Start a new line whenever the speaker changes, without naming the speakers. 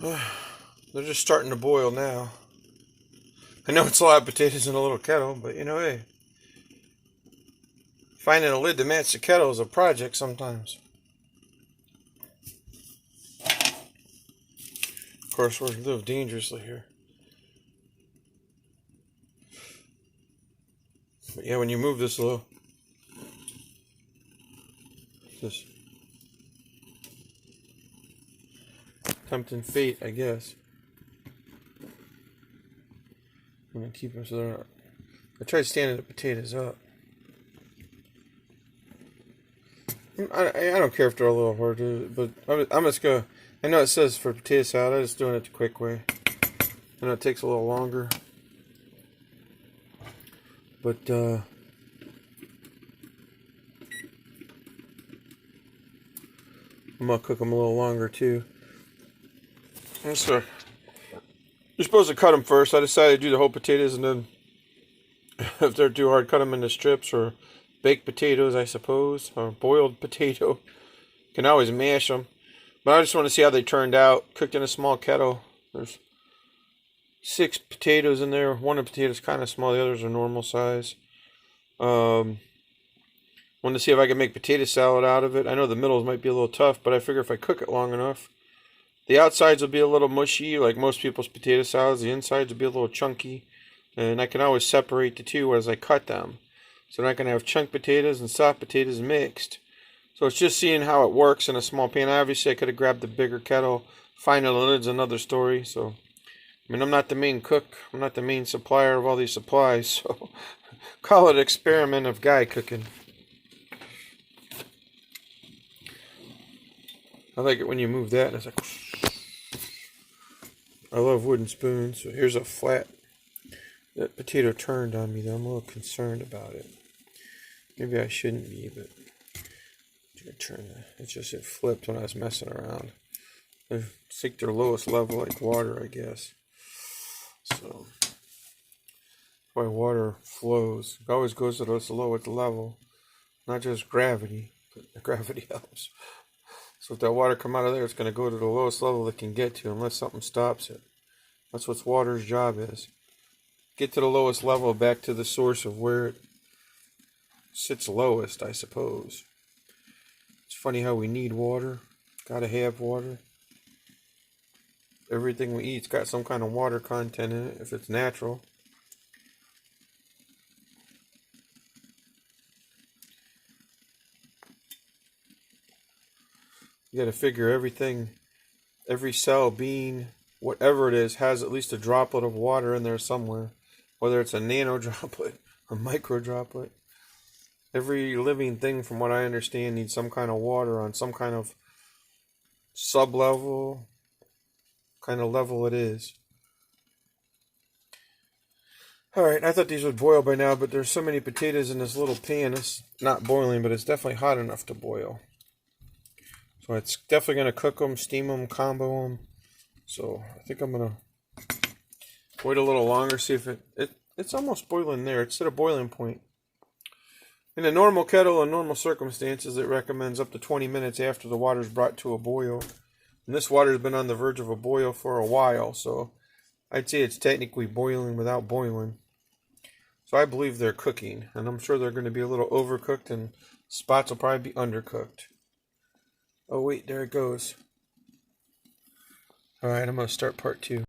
They're just starting to boil now. I know it's a lot of potatoes in a little kettle, but you know, hey, finding a lid to match the kettle is a project sometimes. Of course, we're a little dangerously here. But yeah, when you move this little, this tempting fate, I guess. I'm gonna keep them so they're not. I tried standing the potatoes up. I don't care if they're a little hard to, but I'm just gonna. I know it says for potato salad. I'm just doing it the quick way. I know it takes a little longer, but I'm gonna cook them a little longer too. So you're supposed to cut them first. I decided to do the whole potatoes, and then if they're too hard, cut them into strips or baked potatoes, I suppose, or boiled potato. You can always mash them. But I just want to see how they turned out. Cooked in a small kettle. There's 6 potatoes in there. One of the potatoes kind of small. The others are normal size. Wanted to see if I could make potato salad out of it. I know the middles might be a little tough, but I figure if I cook it long enough, the outsides will be a little mushy, like most people's potato salads. The insides will be a little chunky. And I can always separate the two as I cut them. So I'm not going to have chunk potatoes and soft potatoes mixed. So it's just seeing how it works in a small pan. Obviously, I could have grabbed the bigger kettle. Finding the lid's another story. So, I mean, I'm not the main cook. I'm not the main supplier of all these supplies. So, call it an experiment of guy cooking. I like it when you move that and it's like... I love wooden spoons. So here's a flat... That potato turned on me though. I'm a little concerned about it. Maybe I shouldn't be, but... It's just it flipped when I was messing around. They seek their lowest level like water, I guess. So why water flows. It always goes to the lowest level. Not just gravity, but gravity helps. So if that water come out of there, it's going to go to the lowest level it can get to unless something stops it. That's what water's job is. Get to the lowest level, back to the source of where it sits lowest, I suppose. It's funny how we need water. Gotta have water. Everything we eat's got some kind of water content in it, if it's natural. You gotta figure everything, every cell, bean, whatever it is, has at least a droplet of water in there somewhere. Whether it's a nano droplet or micro droplet. Every living thing, from what I understand, needs some kind of water on some kind of sub-level, kind of level it is. Alright, I thought these would boil by now, but there's so many potatoes in this little pan. It's not boiling, but it's definitely hot enough to boil. So it's definitely going to cook them, steam them, combo them. So I think I'm going to wait a little longer, see if it's almost boiling there. It's at a boiling point. In a normal kettle, in normal circumstances, it recommends up to 20 minutes after the water's brought to a boil. And this water's been on the verge of a boil for a while, so I'd say it's technically boiling without boiling. So I believe they're cooking, and I'm sure they're going to be a little overcooked, and spots will probably be undercooked. Oh wait, there it goes. Alright, I'm going to start part 2.